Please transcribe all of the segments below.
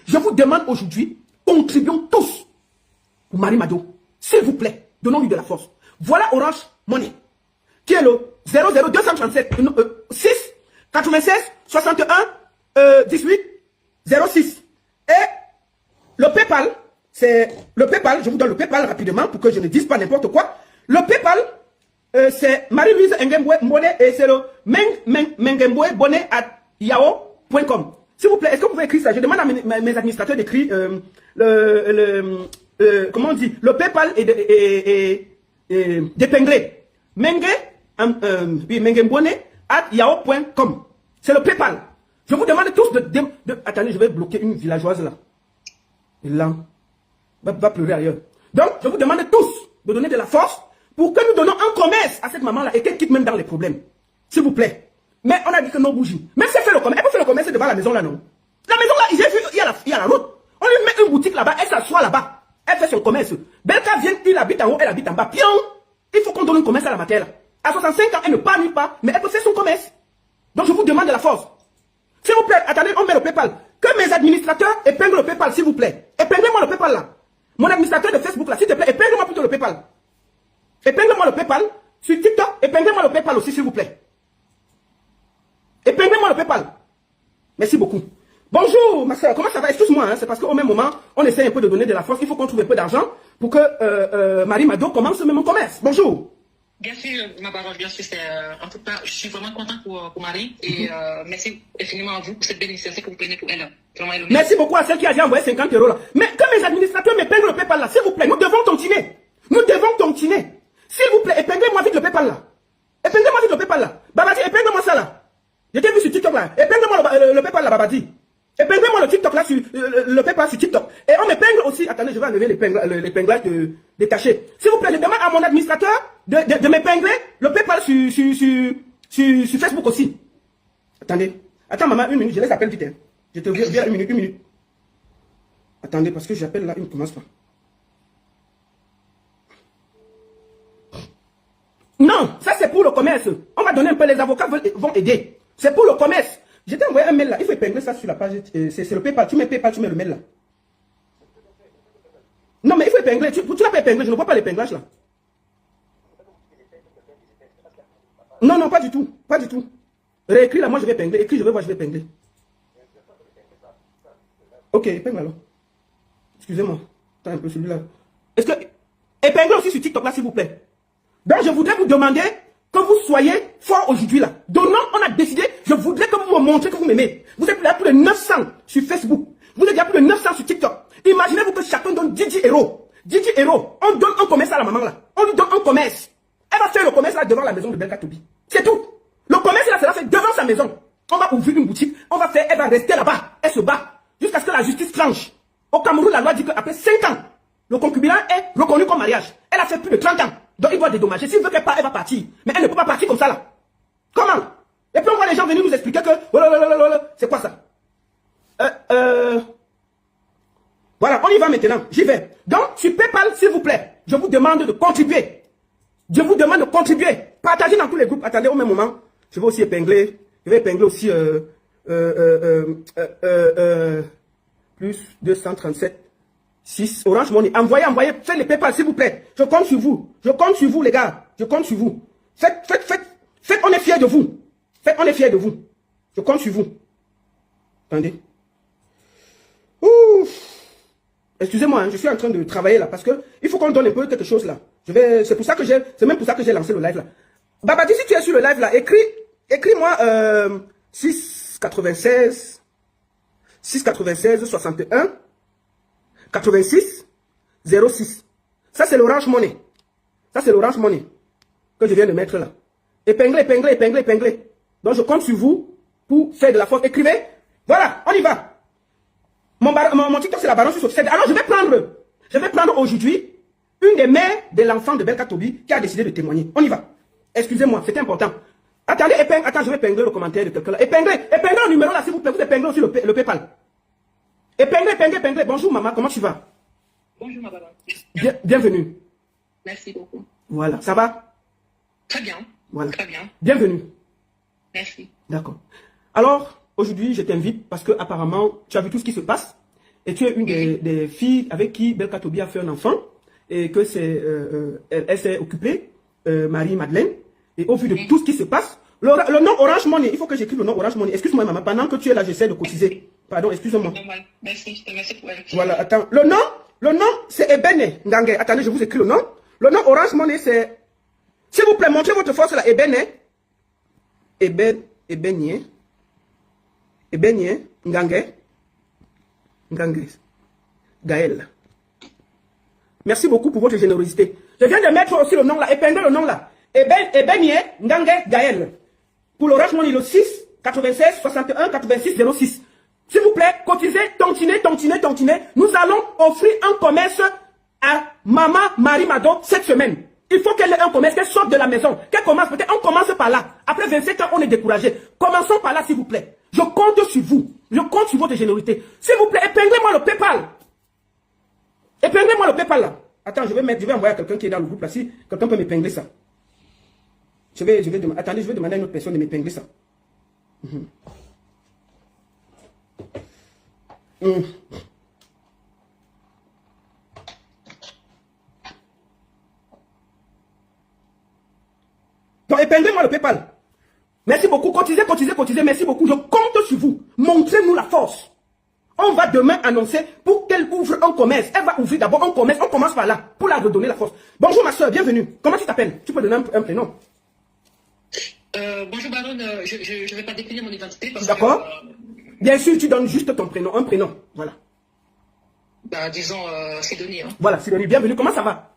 Je vous demande aujourd'hui, contribuons tous pour Marie Mado. S'il vous plaît, donnons-lui de la force. Voilà Orange Money, qui est le 00237 6 96 61 18 06. Et le PayPal, c'est le PayPal, je vous donne le PayPal rapidement pour que je ne dise pas n'importe quoi. Le PayPal, c'est Marie-Louise Ngemboué Bonnet et c'est le Mengemboué Bonnet à yahoo.com. S'il vous plaît, est-ce que vous pouvez écrire ça? Je demande à mes administrateurs d'écrire comment on dit, le PayPal est d'épingler. Mengemboué à yahoo.com. C'est le PayPal. Je vous demande tous de... Attendez, je vais bloquer une villageoise là. Et là, va pleurer ailleurs. Donc, je vous demande tous de donner de la force pour que nous donnons un commerce à cette maman-là et qu'elle quitte même dans les problèmes. S'il vous plaît. Mais on a dit que non bougie. Même si elle fait le commerce, elle peut faire le commerce devant la maison là, non? La maison là, j'ai vu, il y a la route. On lui met une boutique là-bas, elle s'assoit là-bas. Elle fait son commerce. Belka vient, il habite en haut, elle habite en bas. Pion! Il faut qu'on donne un commerce à la mater là. À 65 ans, elle ne parle pas, mais elle peut faire son commerce. Donc, je vous demande de la force. S'il vous plaît, attendez, on met le PayPal. Que mes administrateurs épinglent le PayPal, s'il vous plaît. Épinglez-moi le PayPal là. Mon administrateur de Facebook là, s'il te plaît, épingle-moi plutôt le PayPal. Épingle-moi le PayPal. Sur TikTok, épinglez-moi le PayPal aussi, s'il vous plaît. Épinglez-moi le PayPal. Merci beaucoup. Bonjour, ma soeur, comment ça va? Excuse-moi, hein, c'est parce qu'au même moment, on essaie un peu de donner de la force. Il faut qu'on trouve un peu d'argent pour que Marie Mado commence même un commerce. Bonjour. Bien sûr, ma parole, bien sûr, en tout cas, je suis vraiment content pour Marie et merci infiniment à vous pour cette belle initiative que vous prenez pour elle. Merci beaucoup à celle qui a déjà envoyé 50 € là. Mais que mes administrateurs m'épinglent le PayPal là, s'il vous plaît, nous devons tontiner. Nous devons tontiner. S'il vous plaît, épinglez-moi vite le PayPal là. Épinglez-moi vite le PayPal là. Babadi, épingle-moi ça là. Je t'ai vu sur TikTok là. Épingle-moi le PayPal là, Babadi. Épinglez-moi le TikTok là, le PayPal sur TikTok. Et on m'épingle aussi. Attendez, je vais enlever l'épinglage détaché. S'il vous plaît, je demande à mon administrateur de m'épingler le PayPal sur Facebook aussi. Attendez. Attends, maman, une minute, je les appelle vite. Hein. Je te viens une minute. Attendez, parce que j'appelle là, il ne commence pas. Non, ça c'est pour le commerce. On va donner un peu, les avocats vont aider. C'est pour le commerce. Je t'ai envoyé un mail là. Il faut épingler ça sur la page. C'est le PayPal. Tu mets PayPal, tu mets le mail là. Non, mais il faut épingler. Tu n'as pas épinglé. Je ne vois pas l'épinglage là. Non, non, pas du tout. Pas du tout. Réécris là, moi je vais épingler. Écris, je vais voir, je vais épingler. Ok, épingle alors. Excusez-moi. Attends un peu celui-là. Est-ce que. Épinglez aussi sur TikTok là, s'il vous plaît. Donc je voudrais vous demander que vous soyez fort aujourd'hui là. Donnant, on a décidé, je voudrais que vous me montrez que vous m'aimez. Vous êtes là plus de 900 sur Facebook. Vous êtes là plus de 900 sur TikTok. Imaginez-vous que chacun donne 10 euros. 10 euros. On donne un commerce à la maman là. On lui donne un commerce. Elle va faire le commerce là devant la maison de Belka Tobi. C'est tout. Le commerce là, ça va faire devant sa maison. On va ouvrir une boutique. On va faire, elle va rester là-bas. Elle se bat. Jusqu'à ce que la justice tranche. Au Cameroun, la loi dit qu'après 5 ans, le concubinat est reconnu comme mariage. Elle a fait plus de 30 ans. Donc il doit dédommager. S'il veut qu'elle parte, elle va partir. Mais elle ne peut pas partir comme ça là. Comment? Et puis on voit les gens venir nous expliquer que... C'est quoi ça? Voilà, on y va maintenant. J'y vais. Donc, sur PayPal, s'il vous plaît, je vous demande de contribuer. Je vous demande de contribuer. Partagez dans tous les groupes. Attendez, au même moment, je vais aussi épingler. Je vais épingler aussi... plus 237. 6, Orange Money. Envoyez, faites les PayPal, s'il vous plaît. Je compte sur vous. Je compte sur vous, les gars. Je compte sur vous. Faites, on est fiers de vous. Faites, on est fiers de vous. Je compte sur vous. Attendez. Excusez-moi, hein, je suis en train de travailler là, parce que il faut qu'on donne un peu quelque chose là. C'est pour ça que c'est même pour ça que j'ai lancé le live là. Babadi, si tu es sur le live là, écris-moi 696 61 86 06. Ça, c'est l'Orange Money. Ça, c'est l'Orange Money que je viens de mettre là. Épinglez. Donc, je compte sur vous pour faire de la force. Écrivez. Voilà, on y va. Mon TikTok, c'est la balance sur. Alors, je vais prendre aujourd'hui une des mères de l'enfant de Belka Tobi qui a décidé de témoigner. On y va. Excusez-moi, c'est important. Attendez, attends, je vais épingler le commentaire de quelqu'un là. Épinglez le numéro là, s'il vous plaît. Vous épinglez aussi le PayPal. Épinglez. Bonjour maman, comment tu vas? Bonjour ma maman. Bienvenue. Merci beaucoup. Voilà, ça va? Très bien. Voilà. Très bien. Bienvenue. Merci. D'accord. Alors, aujourd'hui, je t'invite parce que apparemment, tu as vu tout ce qui se passe. et tu es une des filles avec qui Belka Tobi a fait un enfant, et que c'est, elle s'est occupée, Marie-Madeleine, et au vu de tout ce qui se passe, le nom Orange Money, il faut que j'écrive le nom Orange Money. Excuse-moi, maman, pendant que tu es là, j'essaie de cotiser. Pardon, excuse-moi. Merci pour elle. Voilà, attends. Le nom, c'est Ebene Ngange. Attendez, je vous écris le nom. Le nom Orange Money, c'est... S'il vous plaît, montrez votre force là. Ebene Ngange. Gaël. Merci beaucoup pour votre générosité. Je viens de mettre aussi le nom là, épingler le nom là. Ebenye Ngange Gaël. Pour l'Orange Money, le 6 96 61 86 06. S'il vous plaît, cotisez, tontiner. Nous allons offrir un commerce à Maman Marie Mado cette semaine. Il faut qu'elle ait un commerce, qu'elle sorte de la maison, qu'elle commence peut-être, on commence par là. Après 27 ans, on est découragé. Commençons par là, s'il vous plaît. Je compte sur vous. Je compte sur votre générosité. S'il vous plaît, épinglez-moi le PayPal. Épinglez-moi le PayPal là. Attends, je vais envoyer à quelqu'un qui est dans le groupe là. Si quelqu'un peut m'épingler ça. Attendez, je vais demander à une autre personne de m'épingler ça. Donc, épinglez-moi le PayPal. Merci beaucoup. Cotisez. Merci beaucoup. Je compte sur vous. Montrez-nous la force. On va demain annoncer pour qu'elle ouvre un commerce. Elle va ouvrir d'abord un commerce. On commence par là pour la redonner la force. Bonjour ma soeur, bienvenue. Comment tu t'appelles? Tu peux donner un prénom? Bonjour Baron, je ne vais pas définir mon identité. D'accord. Bien sûr, tu donnes juste ton prénom, un prénom. Voilà. Bah, disons Sidonie. Hein. Voilà, Sidonie, bienvenue. Comment ça va?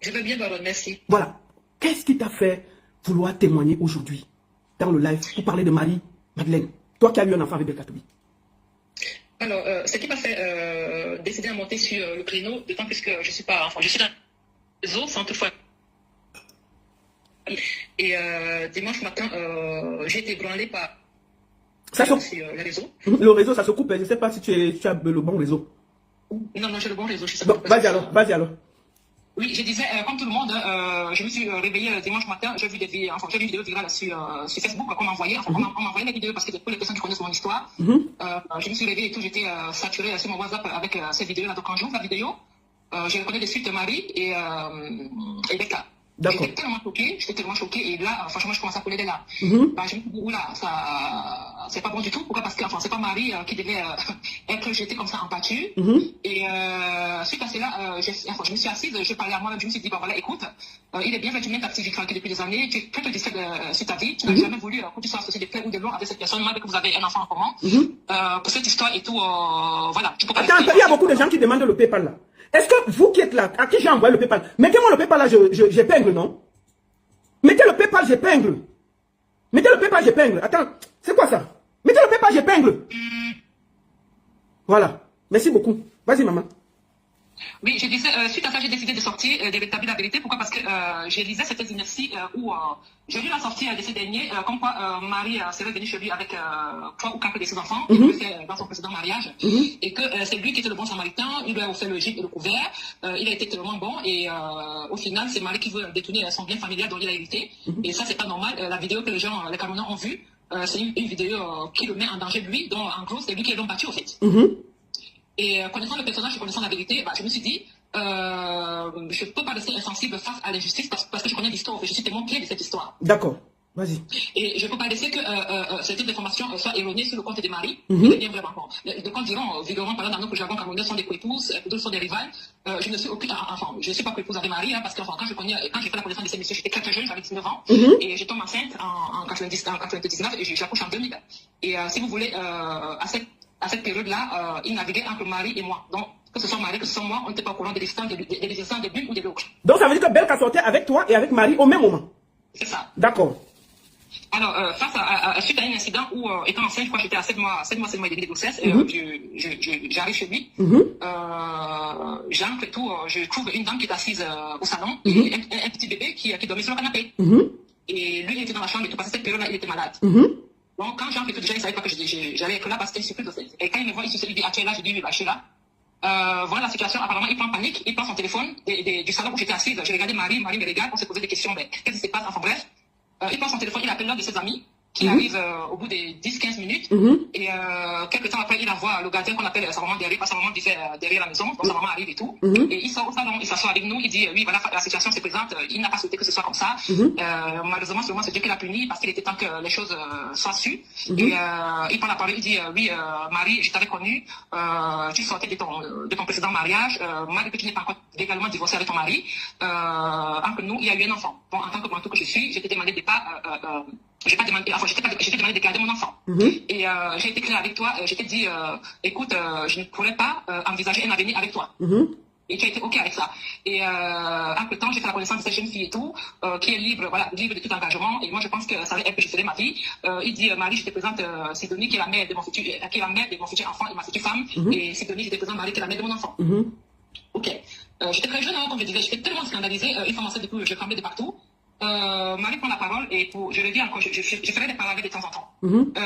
Je vais bien Baron, merci. Voilà. Qu'est-ce qui t'a fait vouloir témoigner aujourd'hui dans le live pour parler de Marie-Madeleine? Toi qui as eu un enfant avec Belka Tobi. Alors, ce qui m'a fait décider à monter sur le créneau, d'autant plus que je suis pas enfant, je suis dans le réseau sans toutefois. Et dimanche matin, j'ai été ébranlée par le réseau. Le réseau, ça se coupe. Je ne sais pas si tu as le bon réseau. Non, j'ai le bon réseau. Vas-y alors. Oui, je disais, comme tout le monde, je me suis réveillée dimanche matin, j'ai vu une vidéo virale sur Facebook qu'on m'a envoyé. On m'a envoyé la vidéo parce que pour les personnes qui connaissent mon histoire, je me suis réveillée et tout, j'étais saturée sur mon WhatsApp avec cette vidéo-là. Donc quand j'ouvre la vidéo, je reconnais de suite Marie et Becca. J'étais tellement choquée, et là, franchement, je commence à couler des larmes. Je me suis dit, oula, ça, c'est pas bon du tout. Pourquoi? Parce que, c'est pas Marie qui devait être jetée comme ça en pâture. Et suite à cela, je me suis assise, je parlais à moi-même, je me suis dit, voilà, écoute, il est bien que tu mènes ta petite vie tranquille depuis des années, tu te discrètes sur ta vie, tu n'as jamais voulu que tu sois associé de près ou de loin avec cette personne, malgré que vous avez un enfant en commun. Pour cette histoire et tout, voilà. Attends, il y a beaucoup de gens qui demandent le PayPal là. Est-ce que vous qui êtes là, à qui j'ai envoyé le PayPal, mettez-moi le PayPal là, j'épingle, non? Mettez le PayPal, j'épingle. Mettez le PayPal, j'épingle. Attends, c'est quoi ça? Mettez le PayPal, j'épingle. Voilà. Merci beaucoup. Vas-y, maman. Oui, je disais, suite à ça, j'ai décidé de sortir, de rétablir la vérité. Pourquoi? Parce que je lisais cette inertie où j'ai vu la sortie de ces derniers, comme quoi Marie serait venue chez lui avec 3 ou 4 de ses enfants, qu'il avait fait dans son précédent mariage, et que c'est lui qui était le bon samaritain, il lui a offert le gîte et le couvert, il a été tellement bon, et au final, c'est Marie qui veut détourner son bien familial dont il a hérité, et ça, c'est pas normal. La vidéo que les Camerounais ont vue, c'est une vidéo qui le met en danger lui, donc en gros, c'est lui qui est l'homme battu, au fait. Et connaissant le personnage et connaissant la vérité, je me suis dit, je ne peux pas rester insensible face à l'injustice parce que je connais l'histoire, je suis témoin clé de cette histoire. D'accord, vas-y. Et je ne peux pas laisser que ce type d'information soit erronée sur le compte de Marie. Il est bien vraiment bon. De quand diront, vigorant, par exemple, dans notre jargon camerounais, sont des coépouses, d'autres sont des rivales. Je ne suis aucune, enfin, je ne suis pas coépouse avec Marie, parce que quand j'ai fait la connaissance de ces messieurs, j'étais très jeune, j'avais 19 ans, et je tombe enceinte en 99 et j'accouche en 2000. Et si vous voulez, à cette période-là, il naviguait entre Marie et moi. Donc, que ce soit Marie, que ce soit moi, on n'était pas au courant des existences de l'une ou de l'autre. Donc, ça veut dire que Belka sortait avec toi et avec Marie au même moment? C'est ça. D'accord. Alors, suite à un incident où, étant enceinte, je crois que j'étais à 7 mois et demi de grossesse, j'arrive chez lui, j'entre et tout, je trouve une dame qui est assise au salon, et un petit bébé qui dormait sur le canapé. Et lui, il était dans la chambre et tout, parce que cette période-là, il était malade. Donc, quand j'entre et tout, déjà, il ne savait pas que j'allais être là, parce que c'était une surprise. Et quand il me voit, il se dit, ah, tu es là, je dis, oui, je suis là. Voilà la situation, apparemment, il prend panique, il prend son téléphone du salon où j'étais assise, j'ai regardé Marie me regarde, on s'est posé des questions, qu'est-ce qui se passe, enfin bref. Il prend son téléphone, il appelle l'un de ses amis, qui arrive au bout des 10-15 minutes. Et quelques temps après, il envoie le gardien qu'on appelle sa maman derrière, parce que sa maman vivait derrière la maison, donc sa maman arrive et tout. Et il sort au salon, il s'assoit avec nous, il dit oui, voilà, la situation se présente, il n'a pas souhaité que ce soit comme ça. Malheureusement, c'est Dieu qui l'a puni, parce qu'il était temps que les choses soient sues. Et il prend la parole, il dit oui, Marie, je t'avais connue, tu sortais de ton précédent mariage, malgré que tu n'es pas encore légalement divorcée avec ton mari, entre nous, il y a eu un enfant. Bon, en tant que manteau que je suis, je t'ai demandé de pas j'ai pas demandé, enfin, je t'ai demandé de garder mon enfant. Et j'ai été claire avec toi, je t'ai dit, écoute, je ne pourrais pas envisager un avenir avec toi. Et tu as été OK avec ça. Et entre temps, j'ai fait la connaissance de cette jeune fille et tout, qui est libre, voilà, libre de tout engagement. Et moi, je pense que ça va être que je ferai ma vie. Il dit, Marie, je te présente Sidonie, qui est la mère de mon futur, enfant et ma future femme. Et Sidonie, je te présente Marie, qui est la mère de mon enfant. OK. J'étais très jeune, hein, comme je disais, j'étais tellement scandalisée. Une fois enceinte, du coup, je tremblais de partout. Marie prend la parole et je le dis encore, je ferai des parallèles de temps en temps.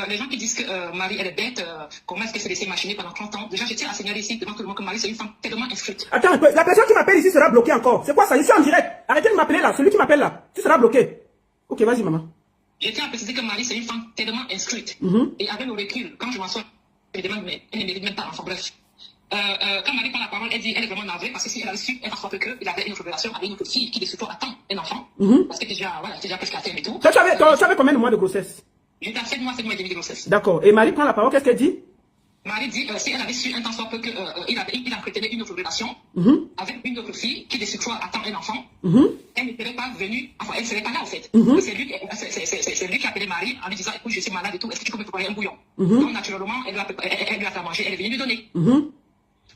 Les gens qui disent que Marie elle est bête, comment est-ce qu'elle s'est laissée machiner pendant 30 ans? Déjà, je tiens à signaler ici devant tout le monde que Marie c'est une femme tellement instruite. Attends un peu, la personne qui m'appelle ici sera bloquée encore. C'est quoi ça? Je suis en direct. Arrêtez de m'appeler là, celui qui m'appelle là. Tu seras bloqué. Ok, vas-y maman. Je tiens à préciser que Marie c'est une femme tellement instruite. Et avec le recul, quand je m'en sors, je me demande, mais elle ne mérite même pas, enfin bref. Quand Marie prend la parole, elle dit elle est vraiment navrée parce que si elle avait su, elle a sorti qu'il avait une relation avec une autre fille qui de surtout attend un enfant. Parce que déjà, voilà, déjà presque à terme et tout. Tu avais combien de mois de grossesse? J'étais à 7 mois et demi de grossesse. D'accord. Et Marie prend la parole, qu'est-ce qu'elle dit? Marie dit si elle avait su un temps soit peu qu'il entretenait une autre relation avec une autre fille qui de surtout attend un enfant, elle ne serait pas venue, enfin elle ne serait pas là en fait. C'est lui qui a appelé Marie en lui disant écoute, je suis malade et tout, est-ce que tu peux me préparer un bouillon? Donc naturellement, elle lui a fait manger, elle est venue lui donner.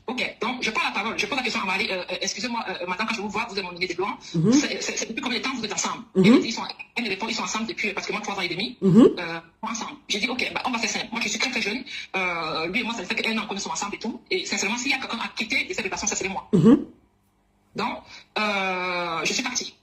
Ok, donc je prends la parole, je pose la question à Marie, excusez-moi, madame, quand je vous vois, vous êtes mon nez de blanc, c'est depuis combien de temps vous êtes ensemble? Elle me répond, ils sont ensemble depuis pratiquement 3 ans et demi, ensemble. J'ai dit, ok, bah, on va faire simple. Moi, je suis très très jeune, lui et moi, ça fait qu'un an qu'on est ensemble et tout, et sincèrement, s'il y a quelqu'un à quitter de cette relation, ça serait moi. Donc, je suis partie.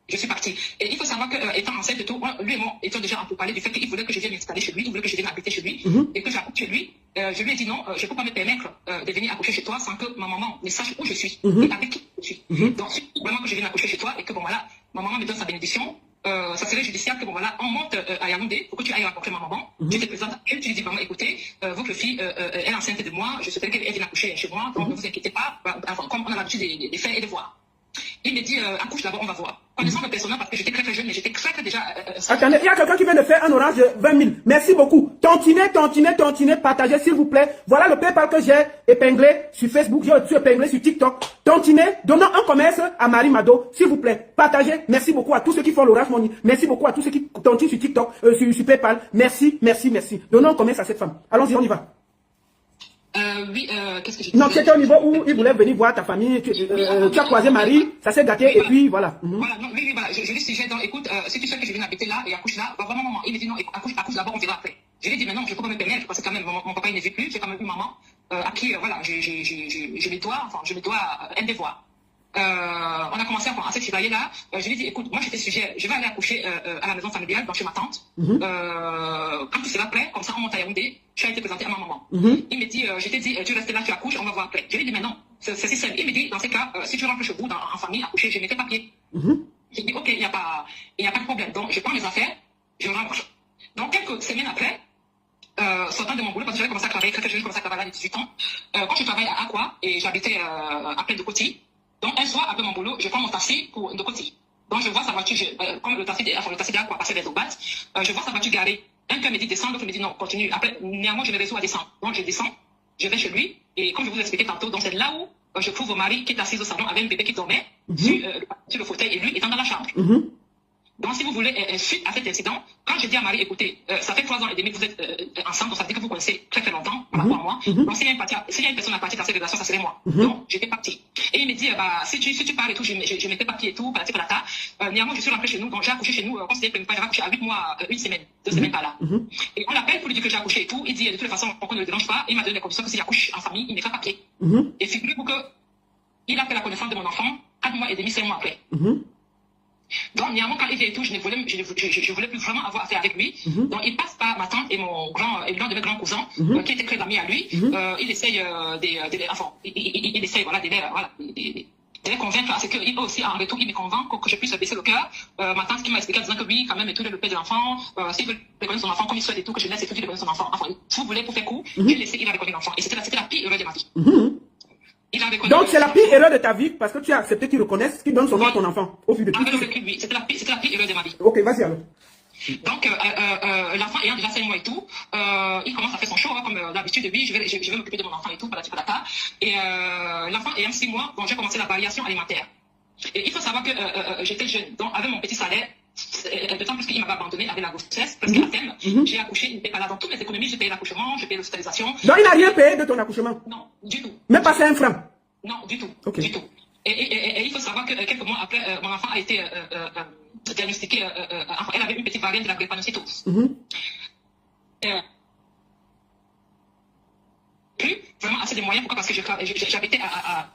Je suis partie. Et il faut savoir qu'étant enceinte et tout, lui et moi étions déjà en parler du fait qu'il voulait que je vienne m'installer chez lui, il voulait que je vienne habiter chez lui, et que j'accouche chez lui. Je lui ai dit non, je ne peux pas me permettre de venir accoucher chez toi sans que ma maman ne sache où je suis et avec qui je suis. Donc, si vraiment que je vienne accoucher chez toi et que bon voilà, ma maman me donne sa bénédiction, ça serait judiciaire que bon voilà, on monte à Yaoundé pour que tu ailles rencontrer ma maman. Je te présente à elle, tu lui dis maman, écoutez, votre fille elle est enceinte de moi, je souhaiterais qu'elle vienne accoucher chez moi, donc ne vous inquiétez pas, comme on a l'habitude de faire et de voir. Il me dit, accouche d'abord, on va voir. Connaissant le personnage, parce que j'étais très très jeune, mais j'étais très déjà... Attendez, il y a quelqu'un qui vient de faire un orange de 20 000. Merci beaucoup. Tontiner, partagez s'il vous plaît. Voilà le PayPal que j'ai épinglé sur Facebook, j'ai aussi épinglé sur TikTok. Tontiner, donnons un commerce à Marie Mado, s'il vous plaît. Partagez. Merci beaucoup à tous ceux qui font l'orange money. Merci beaucoup à tous ceux qui tontinent sur TikTok, sur PayPal. Merci. Donnons un commerce à cette femme. Allons-y, on y va. Oui, qu'est-ce que j'ai dit? Non, c'était au niveau où il voulait venir voir ta famille, tu as croisé Marie, ça s'est gâté, et puis voilà. Voilà, non, oui, voilà, je lui suggère, donc écoute, si tu sais que je viens habiter là et accouche là, va voir ma maman. Il me dit non, accouche d'abord, on verra après. Je lui ai dit, mais non, je ne peux pas me permettre, parce que quand même, mon papa il ne vit plus, j'ai quand même une maman, à qui, voilà, je me dois un devoir. On a commencé à se chivalier là. Je lui ai dit, écoute, moi je te suggère, je vais aller accoucher à la maison familiale, donc chez ma tante. Quand tu seras prêt, comme ça on monte à Yaoundé, tu as été présenté à ma maman. Il me dit, je t'ai dit, tu restes là, tu accouches, on va voir après. Je lui ai dit, mais non, c'est si simple. Il me dit, dans ce cas, si tu rentres chez vous, en famille, accoucher, je mets tes papiers. J'ai dit, ok, il n'y a pas de problème. Donc je prends mes affaires, je rentre. Donc quelques semaines après, sortant de mon boulot, parce que j'avais commencé à travailler, très jeune, je commençais à travailler à 18 ans. Quand je travaillais à Aqua, et j'habitais à Plaine de Coty, donc un soir, après mon boulot, je prends mon taxi pour de Coty. Donc je vois sa voiture, comme le taxi d'Aqua passait vers Obat, je vois sa voiture garée. Un cœur me dit descendre, l'autre me dit non, continue. Après, néanmoins, je me résous à descendre. Donc je descends, je vais chez lui, et comme je vous expliquais tantôt, donc c'est là où je trouve Marie qui est assise au salon avec un bébé qui dormait sur le fauteuil, et lui étant dans la chambre. Donc, si vous voulez, suite à cet incident, quand je dis à Marie, écoutez, ça fait 3 ans et demi que vous êtes ensemble, donc ça veut dire que vous connaissez très très longtemps par rapport à moi. Donc, s'il y a une personne à partir dans cette relation, ça serait moi. Donc, j'étais partie. Et il me dit, bah, si tu parles et tout, je mettais papier et tout, patati patata. Néanmoins, je suis rentrée chez nous, donc j'ai accouché chez nous, on s'était prévu pas, j'avais accouché à 8 mois, 1 semaine, 2 semaines par là. Et on l'appelle pour lui dire que j'ai accouché et tout. Il dit, de toute façon, on ne le dérange pas. Il m'a donné les conditions que s'il accouche en famille, il me fait papier. Et figurez-vous que il a fait la connaissance de mon enfant 4 mois et demi, 5 mois après. Donc, néanmoins, quand il vient et tout, je voulais plus vraiment avoir affaire avec lui. Donc, il passe par ma tante et l'un de mes grands cousins, qui était très ami à lui. Il essaye il essaye, voilà, de les convaincre à ce qu'il aussi, en retour, il me convainc que je puisse baisser le cœur. Ma tante qui m'a expliqué en disant que oui, quand même, et tout, le père de l'enfant, s'il veut reconnaître son enfant comme il souhaite et tout, que je laisse et tout, il reconnaît son enfant. Enfin, si vous voulez, pour faire court, j'ai laissé, il a reconnu l'enfant. Et c'était la pire erreur de ma vie. Il a reconnu. Donc, c'est la pire erreur de ta vie parce que tu as accepté qu'il reconnaisse, qu'il donne son nom à ton enfant au fil de tout. Oui, c'était la pire erreur de ma vie. Ok, vas-y alors. Donc, l'enfant ayant déjà 5 mois et tout, il commence à faire son show, hein, comme d'habitude, oui, je vais m'occuper de mon enfant et tout, patati patata. Et l'enfant ayant 6 mois, bon, j'ai commencé la variation alimentaire. Et il faut savoir que j'étais jeune, donc avec mon petit salaire, d'autant plus qu'il m'avait abandonné avec la grossesse, presque à terme, j'ai accouché, il n'était pas là. Dans toutes mes économies, j'ai payé l'accouchement, j'ai payé l'hospitalisation. Donc, il n'a rien payé de ton accouchement? Non, du tout. Même pas 5 francs? Non, du tout. Okay. Du tout. Et il faut savoir que quelques mois après, mon enfant a été diagnostiqué, elle avait une petite variante de la drépanocytose. Plus vraiment assez de moyens, pourquoi? Parce que j'habitais à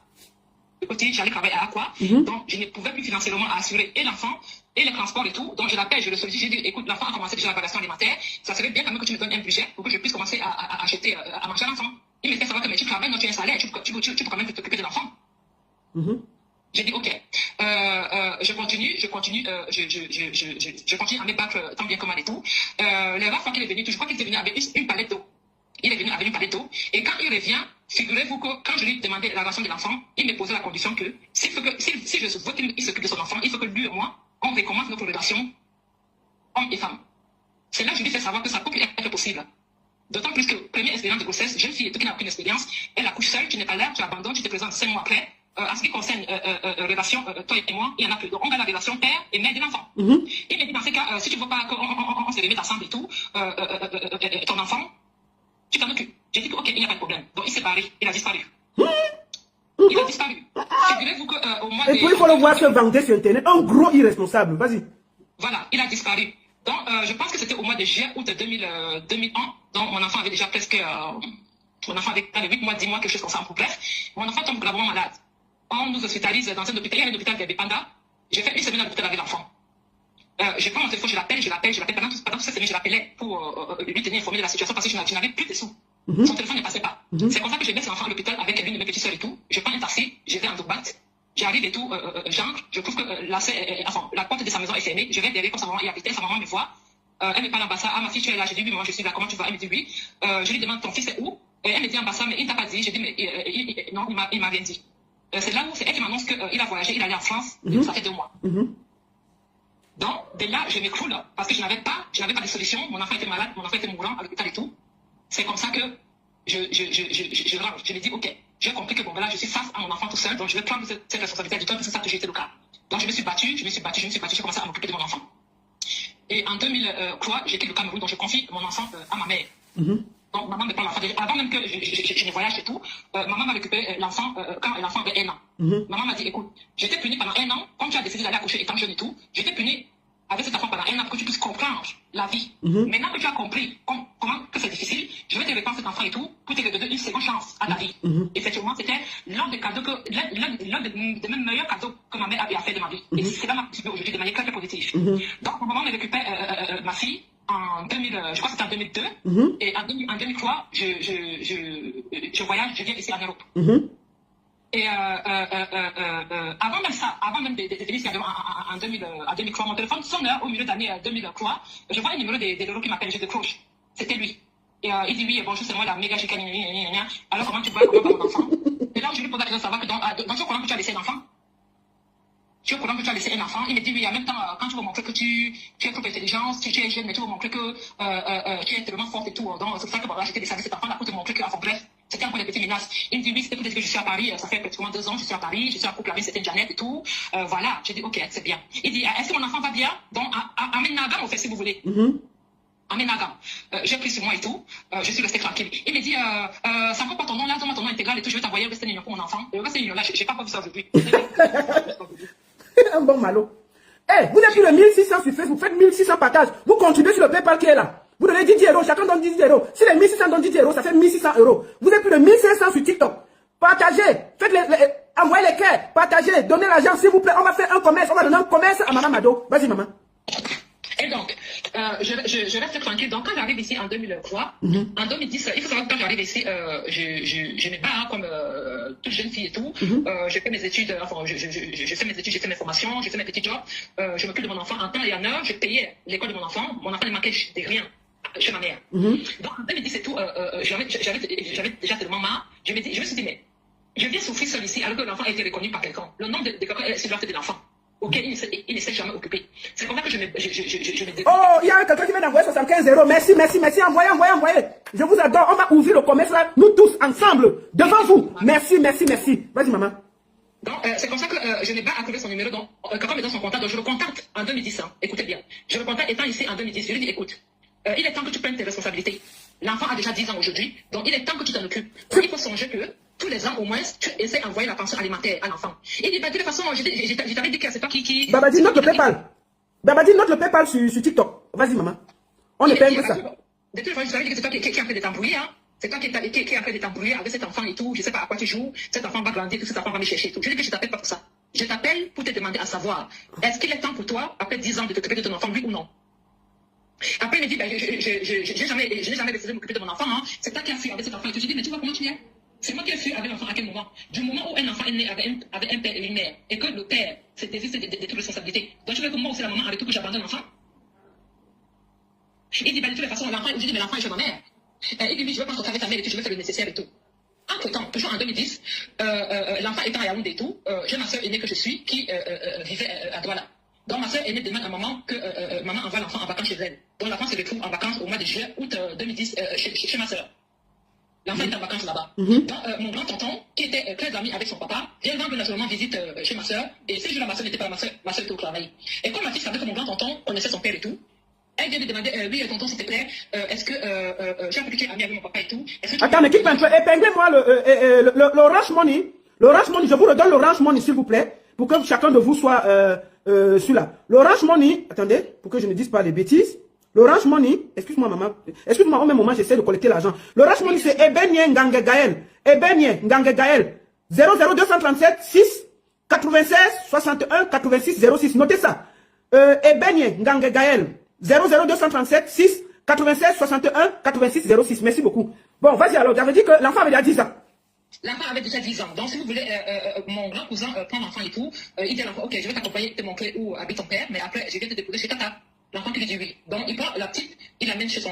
côté, j'allais travailler à Aqua, donc je ne pouvais plus financièrement assurer et l'enfant et les transports et tout. Donc je l'appelle, je le sollicite, j'ai dit écoute, l'enfant a commencé déjà la variation alimentaire, ça serait bien quand même que tu me donnes un budget pour que je puisse commencer à acheter, à manger à l'enfant. Il me fait savoir que mais tu travailles, non, tu as un salaire, tu peux quand même t'occuper de l'enfant. J'ai dit ok, je continue à me battre tant bien que mal et tout. Les rares fois qu'il est venu, je crois qu'il était venu avec une palette d'eau. Il est venu avec une palette d'eau. Et quand il revient, figurez-vous que quand je lui demandais la ration de l'enfant, il me posait la condition que si je veux qu'il s'occupe de son enfant, il faut que lui et moi, on recommence notre relation homme et femme. C'est là que je lui fais savoir que ça peut plus être possible. D'autant plus que première expérience de grossesse, jeune fille qui n'a aucune expérience, elle accouche seule, tu n'es pas là, tu abandonnes, tu te présentes 5 mois après. En ce qui concerne relation, toi et moi, il y en a plus. Donc, on a la relation père et mère de l'enfant. Il me dit dans ces cas, si tu ne veux pas qu'on se remette ensemble et tout, ton enfant, tu t'en occupes. J'ai dit que, ok, il n'y a pas de problème. Donc, il s'est barré, il a disparu. Il a disparu. Figurez-vous qu'au mois de... Et puis, il faut le voir se vanter sur Internet. Un gros irresponsable. Vas-y. Voilà, il a disparu. Donc, je pense que c'était au mois de juillet, août 2001. Donc, mon enfant avait déjà presque... mon enfant avait 8 mois, 10 mois, quelque chose comme ça. Bref, mon enfant tombe gravement malade. On nous hospitalise dans un hôpital. Il y a un hôpital de Panda. J'ai fait une semaine à l'hôpital avec l'enfant. Je prends mon téléphone, je l'appelle. Pendant toute cette semaine, je l'appelais pour lui tenir informé de la situation parce que je n'avais plus de sous. Son téléphone ne passait pas. C'est comme ça que je laisse l'enfant à l'hôpital avec l'une de mes petites soeurs et tout. Je prends un taxi, je vais en Dourbat. J'arrive et tout, j'entre, je trouve que la porte de sa maison est fermée. Je vais derrière comme sa maman y habitait, sa maman me voit. Elle me parle en bassa. Ah, ma fille, tu es là. Je dis oui, maman, je suis là. Comment tu vas? Elle me dit oui. Je lui demande ton fils est où? Elle me dit en bassa, mais il ne t'a pas dit. Je dis mais non, il m'a rien dit. C'est là où c'est elle qui m'annonce qu'il a voyagé, il allait en France, ça fait 2 mois. Donc, de là, je m'écroule parce que je n'avais pas de solution. Mon enfant était malade, mon enfant était mourant à l'hôpital et tout. C'est comme ça que je me dis, ok, j'ai compris que bon, ben là, je suis face à mon enfant tout seul, donc je vais prendre cette responsabilité du temps, parce que c'est ça que j'ai été le cas. Donc, je me suis battue, j'ai commencé à m'occuper de mon enfant. Et en 2003, j'étais au Cameroun, donc je confie mon enfant à ma mère. Donc, maman me prend l'enfant. Avant même que je ne voyage et tout, maman m'a récupéré l'enfant quand l'enfant avait 1 an. Maman m'a dit, écoute, j'étais punie pendant 1 an, comme tu as décidé d'aller accoucher étant jeune et tout, j'étais punie avec cet enfant pendant 1 an pour que tu puisses comprendre la vie. Maintenant que tu as compris comment que c'est difficile, je vais te répondre cet enfant et tout pour te donner une seconde chance à ta vie. Effectivement, c'était l'un des même meilleurs cadeaux que ma mère avait fait de ma vie. Et c'est là ma participé aujourd'hui de manière très positive. Donc, maman me récupère ma fille. En 2000, je crois que c'était en 2002, et en 2003, je voyage, je viens ici en Europe. Et avant même ça, avant même de venir ici en 2003, mon téléphone sonne au milieu de l'année 2003, je vois un numéro de l'euro qui m'appelle, je décroche. C'était lui. Et il dit oui, bonjour, c'est moi la méga chica, alors comment tu vois mon enfant? Et là, je lui pose la question de savoir que dans ce courant que tu as laissé un enfant, tu es au courant que tu as laissé un enfant. Il me dit oui, en même temps, quand tu veux montrer que tu es trop intelligente, tu es jeune, mais tu veux montrer que tu es tellement forte et tout. Donc, c'est pour ça que voilà, j'étais descendue cet enfant là pour te montrer que, enfin bref, c'était un peu des petites menaces. Il me dit oui, c'était peut-être que je suis à Paris, ça fait pratiquement 2 ans, je suis à Paris, je suis en couple avec cette Janet et tout. Voilà, j'ai dit ok, c'est bien. Il dit est-ce que mon enfant va bien? Donc, à Ménagam, en fait, si vous voulez. À Ménagam. J'ai pris sur moi et tout. Je suis restée tranquille. Il me dit ça ne peut pas ton nom là, donne-moi ton nom intégral et tout, je vais t'envoyer au Western Union pour mon enfant. Et au Western Union là, j'ai pas vu ça aujourd'hui. Un bon malo. Eh, vous êtes plus de 1600 sur Facebook, vous faites 1600 partages. Vous contribuez sur le PayPal qui est là. Vous donnez 10 €, chacun donne 10 €. Si les 1600 donnent 10 €, ça fait 1600 €. Vous êtes plus de 1500 sur TikTok. Partagez, envoyez les cœurs, partagez, donnez l'argent s'il vous plaît. On va faire un commerce, on va donner un commerce à Maman Mado. Vas-y maman. Et donc, je reste tranquille. Donc, quand j'arrive ici en 2003, en 2010, il faut savoir que quand j'arrive ici, je me bats comme toute jeune fille et tout. J'ai fait mes études, enfin, j'ai fait mes études, j'ai fait mes formations, j'ai fait mes petits jobs. Je m'occupe de mon enfant en temps et en heure. Je payais l'école de mon enfant. Mon enfant ne manquait de rien chez ma mère. Donc, en 2010 et tout, j'avais déjà tellement marre. Je me suis dit, mais je viens souffrir seul ici alors que l'enfant a été reconnu par quelqu'un. Le nombre de quelqu'un est sur de l'enfant auquel il ne s'est jamais occupé. C'est comme ça que je me Oh, il y a quelqu'un qui vient d'envoyer 75 €. Merci, merci, merci. Envoyez. Je vous adore. On va ouvrir le commerce là, nous tous, ensemble, devant vous. Merci, merci, merci. Vas-y, maman. Donc, c'est comme ça que je n'ai pas activé son numéro. Donc, quelqu'un me donne son contact. Donc, je le contacte en 2010. Hein. Écoutez bien. Je le contacte étant ici en 2010. Je lui dis, écoute, il est temps que tu prennes tes responsabilités. L'enfant a déjà 10 ans aujourd'hui. Donc, il est temps que tu t'en occupes. Donc, il faut songer que tous les ans, au moins, tu essaies d'envoyer la pension alimentaire à l'enfant. Il dit, bah, de toute façon, je t'avais dit que c'est toi qui... Babadi, note le PayPal. Babadi, note le PayPal sur TikTok. Vas-y, maman. On épingle ça. De toute façon, je t'avais dit que c'est toi qui est en train de t'embrouiller, hein. C'est toi qui est en train de t'embrouiller avec cet enfant et tout. Je sais pas à quoi tu joues. Cet enfant va grandir, cet enfant va me chercher et tout. Je dis que je t'appelle pas pour ça. Je t'appelle pour te demander à savoir, est-ce qu'il est temps pour toi, après 10 ans, de t'occuper de ton enfant, oui ou non? Après, il me dit, ben, je n'ai jamais décidé de m'occuper de mon enfant, hein. C'est toi qui as fui avec cet enfant et tout. Je dis, mais tu vois comment tu es? C'est moi qui ai fui avec l'enfant à quel moment? Du moment où un enfant est né avec un père et une mère, et que le père s'est désisté de toute responsabilité. Donc tu veux que moi aussi, la maman, avec tout, que j'abandonne l'enfant? Il dit, bah, de toutes les façons, l'enfant, je dis, mais l'enfant est chez ma mère. Il dit, je veux pas retrouver ta mère et tout, je veux faire le nécessaire et tout. Entre-temps, toujours en 2010, l'enfant étant à Yaoundé et tout, j'ai ma soeur aînée que je suis, qui vivait à Douala. Donc ma soeur aînée demande à maman que maman envoie l'enfant en vacances chez elle. Donc l'enfant se retrouve en vacances au mois de juillet, août 2010, chez ma soeur. L'enfant est en vacances là-bas. Donc mon grand tonton, qui était très ami avec son papa, vient rendre naturellement visite chez ma soeur. Et ce jour-là, ma soeur n'était pas là, ma soeur était au travail. Et comme ma fille savait que mon grand tonton connaissait son père et tout, elle vient de demander, oui, tonton, s'il te plaît, est-ce que j'ai appris que tu es ami avec mon papa et tout? Attends, mais épinglez-moi l'Orange Money. L'Orange Money, je vous redonne l'Orange Money, s'il vous plaît, pour que chacun de vous soit celui-là. L'Orange Money, attendez, pour que je ne dise pas les bêtises. L'Orange Money, excuse-moi maman, excuse-moi, au même moment j'essaie de collecter l'argent. L'Orange Money c'est Ebenye Ngange Gaël. Ebenye Ngange Gaël. 00237 6 96 61 86 06. Notez ça. Ebenye Ngange Gaël. 00237 6 96 61 86 06. Merci beaucoup. Bon, vas-y alors, j'avais dit que l'enfant avait déjà 10 ans. L'enfant avait déjà 10 ans. Donc, si vous voulez, mon grand cousin prend l'enfant et tout, il dit à l'enfant, ok, je vais t'accompagner, te montrer où habite ton père, mais après, je viens te déposer chez tata. L'enfant qui lui dit oui. Donc, il prend la petite, il l'amène chez son